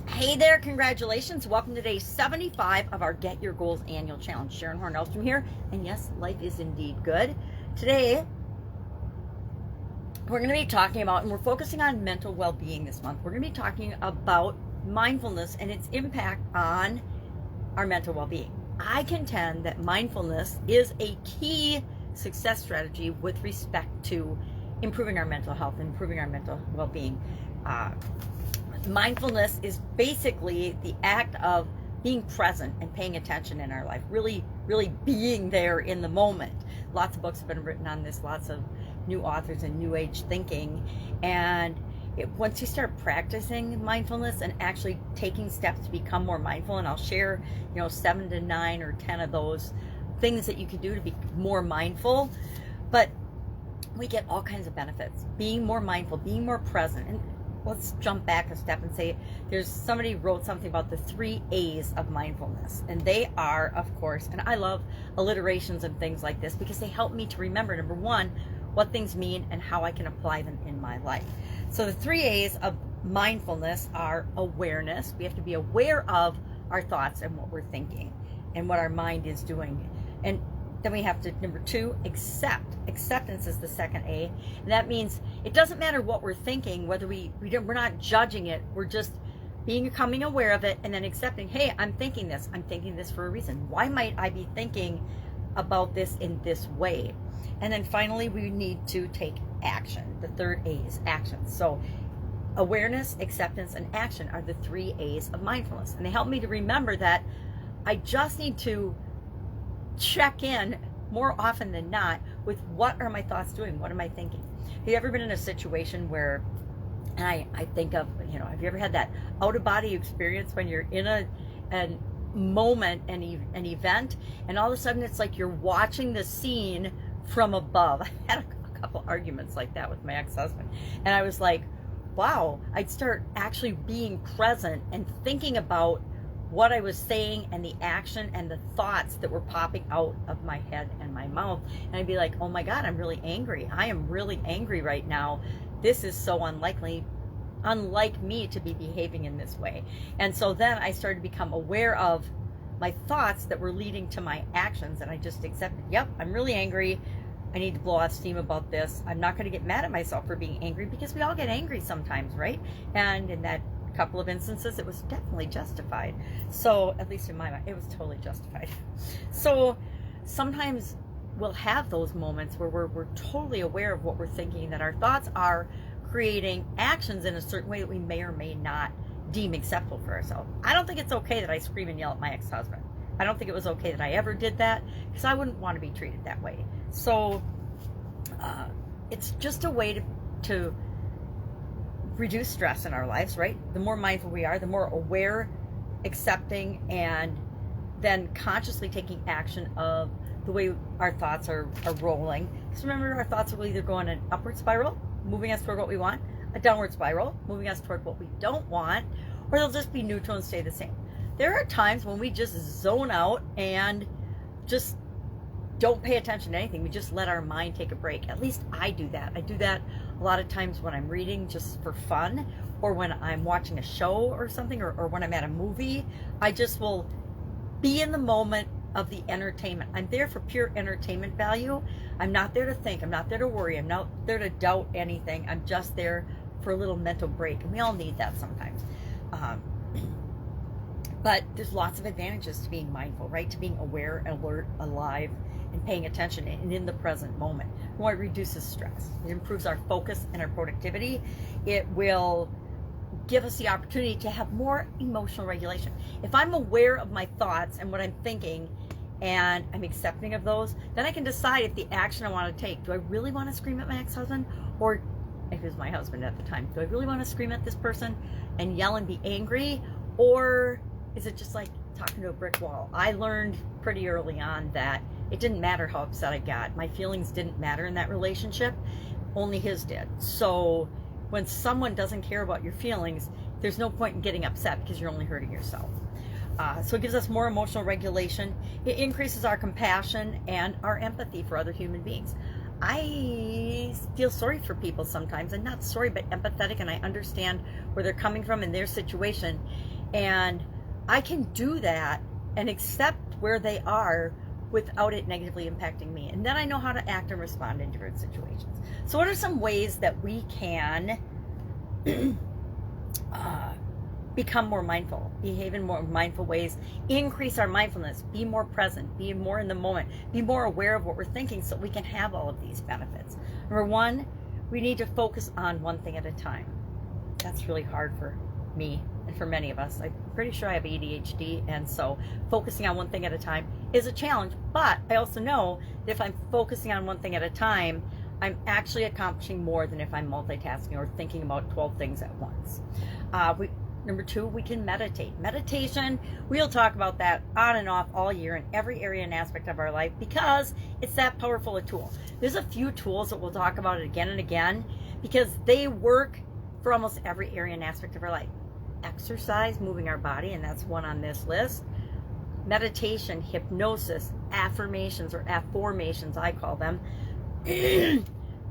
Hey there, congratulations. Welcome to day 75 of our Get Your Goals annual challenge. Sharon Horne-Ellstrom here, and yes, life is indeed good. Today, we're going to be talking about, and we're focusing on mental well-being this month. We're going to be talking about mindfulness and its impact on our mental well-being. I contend that mindfulness is a key success strategy with respect to improving our mental health and improving our mental well-being. Mindfulness is basically the act of being present and paying attention in our life, really being there in the moment. Lots of books have been written on this, lots of new authors and new age thinking. And once you start practicing mindfulness and actually taking steps to become more mindful, and I'll share, 7 to 9 or 10 of those things that you can do to be more mindful, but we get all kinds of benefits. Being more mindful, being more present. And let's jump back a step and say somebody wrote something about the 3 A's of mindfulness, and they are, of course, and I love alliterations and things like this because they help me to remember, number one, what things mean and how I can apply them in my life. So the 3 A's of mindfulness are awareness. We have to be aware of our thoughts and what we're thinking and what our mind is doing. And then we have to, number 2, accept. Acceptance is the second A. And that means it doesn't matter what we're thinking, whether we're not judging it. We're just becoming aware of it and then accepting, hey, I'm thinking this. I'm thinking this for a reason. Why might I be thinking about this in this way? And then finally, we need to take action. The third A is action. So awareness, acceptance, and action are the 3 A's of mindfulness. And they help me to remember that I just need to check in more often than not with what are my thoughts doing? What am I thinking? Have you ever been in a situation where, and I think of, have you ever had that out-of-body experience when you're in a moment, an event, and all of a sudden it's like you're watching the scene from above? I had a couple arguments like that with my ex-husband, and I was like, wow, I'd start actually being present and thinking about what I was saying and the action and the thoughts that were popping out of my head and my mouth. And I'd be like, oh my God, I'm really angry. I am really angry right now. This is so unlike me to be behaving in this way. And so then I started to become aware of my thoughts that were leading to my actions. And I just accepted, yep, I'm really angry. I need to blow off steam about this. I'm not going to get mad at myself for being angry because we all get angry sometimes, right? And in that couple of instances, it was definitely justified. So at least in my mind, it was totally justified. So sometimes we'll have those moments where we're totally aware of what we're thinking, that our thoughts are creating actions in a certain way that we may or may not deem acceptable for ourselves. I don't think it's okay that I scream and yell at my ex-husband. I don't think it was okay that I ever did that, because I wouldn't want to be treated that way. So it's just a way to reduce stress in our lives, right? The more mindful we are, the more aware, accepting, and then consciously taking action of the way our thoughts are rolling. Because remember, our thoughts will either go in an upward spiral, moving us toward what we want, a downward spiral, moving us toward what we don't want, or they'll just be neutral and stay the same. There are times when we just zone out and just don't pay attention to anything. We just let our mind take a break. At least I do that. I do that a lot of times when I'm reading just for fun, or when I'm watching a show or something, or when I'm at a movie. I just will be in the moment of the entertainment. I'm there for pure entertainment value. I'm not there to think. I'm not there to worry. I'm not there to doubt anything. I'm just there for a little mental break. And we all need that sometimes. But there's lots of advantages to being mindful, right? To being aware, alert, alive, and paying attention and in the present moment. One, it reduces stress. It improves our focus and our productivity. It will give us the opportunity to have more emotional regulation. If I'm aware of my thoughts and what I'm thinking, and I'm accepting of those, then I can decide if the action I want to take. Do I really want to scream at my ex-husband? Or if it was my husband at the time, do I really want to scream at this person and yell and be angry? Or is it just like talking to a brick wall? I learned pretty early on that it didn't matter how upset I got. My feelings didn't matter in that relationship. Only his did. So when someone doesn't care about your feelings, there's no point in getting upset because you're only hurting yourself. So it gives us more emotional regulation. It increases our compassion and our empathy for other human beings. I feel sorry for people sometimes, and not sorry, but empathetic, and I understand where they're coming from in their situation. And I can do that and accept where they are without it negatively impacting me. And then I know how to act and respond in different situations. So what are some ways that we can become more mindful, behave in more mindful ways, increase our mindfulness, be more present, be more in the moment, be more aware of what we're thinking so we can have all of these benefits? Number one, we need to focus on one thing at a time. That's really hard for me and for many of us. I'm pretty sure I have ADHD, and so focusing on one thing at a time is a challenge, but I also know that if I'm focusing on one thing at a time, I'm actually accomplishing more than if I'm multitasking or thinking about 12 things at once. Number two, we can meditate. Meditation, we'll talk about that on and off all year in every area and aspect of our life because it's that powerful a tool. There's a few tools that we'll talk about again and again because they work for almost every area and aspect of our life. Exercise, moving our body, and that's one on this list. Meditation, hypnosis, affirmations or afformations, I call them.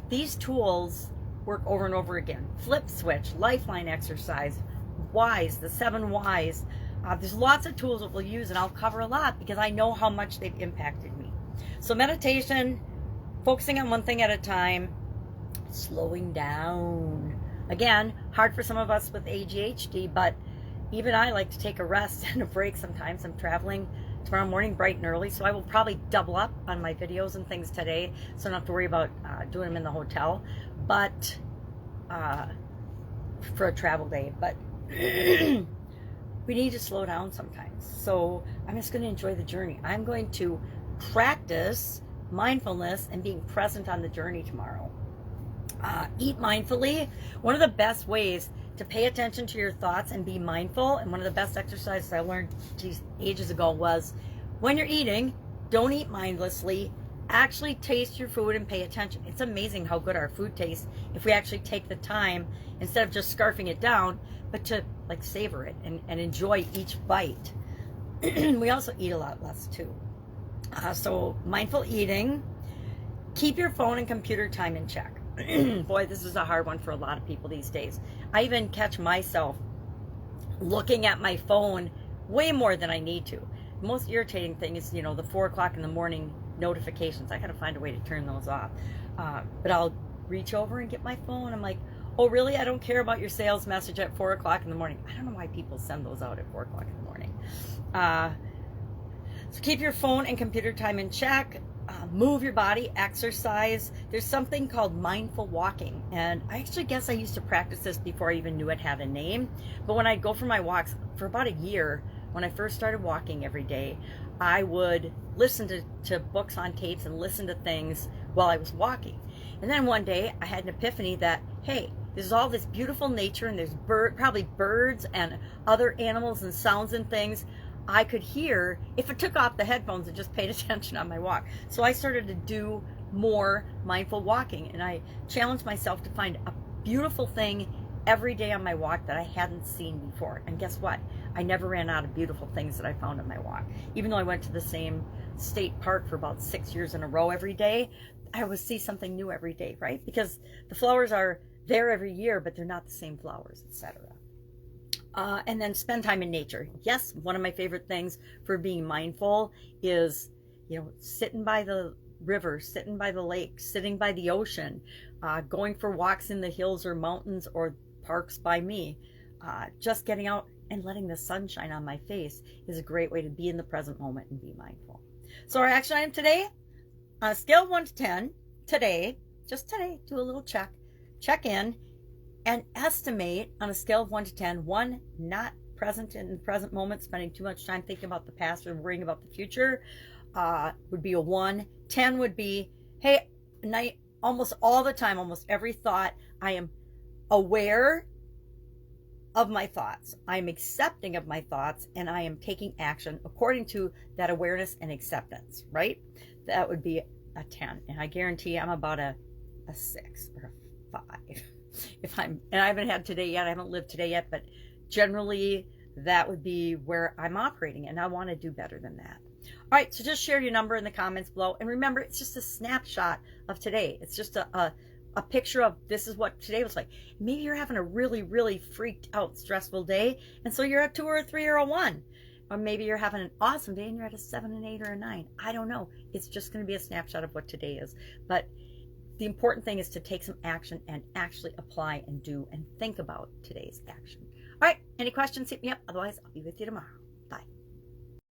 These tools work over and over again. Flip switch, lifeline exercise, whys, the 7 whys. There's lots of tools that we'll use, and I'll cover a lot because I know how much they've impacted me. So meditation, focusing on one thing at a time, slowing down. Again, hard for some of us with ADHD, but even I like to take a rest and a break sometimes. I'm traveling tomorrow morning bright and early, so I will probably double up on my videos and things today, so I don't have to worry about doing them in the hotel, but for a travel day. But we need to slow down sometimes. So I'm just going to enjoy the journey. I'm going to practice mindfulness and being present on the journey tomorrow. Eat mindfully. One of the best ways to pay attention to your thoughts and be mindful, and one of the best exercises I learned ages ago was when you're eating, don't eat mindlessly. Actually taste your food and pay attention. It's amazing how good our food tastes if we actually take the time, instead of just scarfing it down, but to like savor it and enjoy each bite. We also eat a lot less too. So mindful eating. Keep your phone and computer time in check. Boy, this is a hard one for a lot of people these days. I even catch myself looking at my phone way more than I need to. The most irritating thing is, the 4 o'clock in the morning notifications. I gotta find a way to turn those off. But I'll reach over and get my phone. I'm like, oh really? I don't care about your sales message at 4 o'clock in the morning. I don't know why people send those out at 4 o'clock in the morning. So keep your phone and computer time in check. Move your body, exercise. There's something called mindful walking, and I actually guess I used to practice this before I even knew it had a name. But when I'd go for my walks for about a year, when I first started walking every day, I would listen to books on tapes and listen to things while I was walking. And then one day I had an epiphany that, hey, there's all this beautiful nature, and there's probably birds and other animals and sounds and things I could hear if I took off the headphones and just paid attention on my walk. So I started to do more mindful walking, and I challenged myself to find a beautiful thing every day on my walk that I hadn't seen before. And guess what? I never ran out of beautiful things that I found on my walk. Even though I went to the same state park for about 6 years in a row every day, I would see something new every day, right? Because the flowers are there every year, but they're not the same flowers, etc. And then spend time in nature. Yes, one of my favorite things for being mindful is, sitting by the river, sitting by the lake, sitting by the ocean, going for walks in the hills or mountains or parks by me. Just getting out and letting the sun shine on my face is a great way to be in the present moment and be mindful. So our action item today, on a scale of 1 to 10, just today, do a little check in, and estimate on a scale of 1 to 10, 1 not present in the present moment, spending too much time thinking about the past or worrying about the future, would be a 1. 10 would be, hey, almost all the time, almost every thought, I am aware of my thoughts. I am accepting of my thoughts, and I am taking action according to that awareness and acceptance, right? That would be a 10. And I guarantee I'm about a 6 or a 5. And I haven't had today yet, I haven't lived today yet, but generally that would be where I'm operating, and I want to do better than that. All right, so just share your number in the comments below, and remember, it's just a snapshot of today. It's just a a picture of this is what today was like. Maybe you're having a really, really freaked out, stressful day, and so you're a 2 or a 3 or a 1. Or maybe you're having an awesome day and you're at a 7, an 8, or a 9. I don't know. It's just going to be a snapshot of what today is. But the important thing is to take some action and actually apply and do and think about today's action. All right, any questions, hit me up. Otherwise, I'll be with you tomorrow.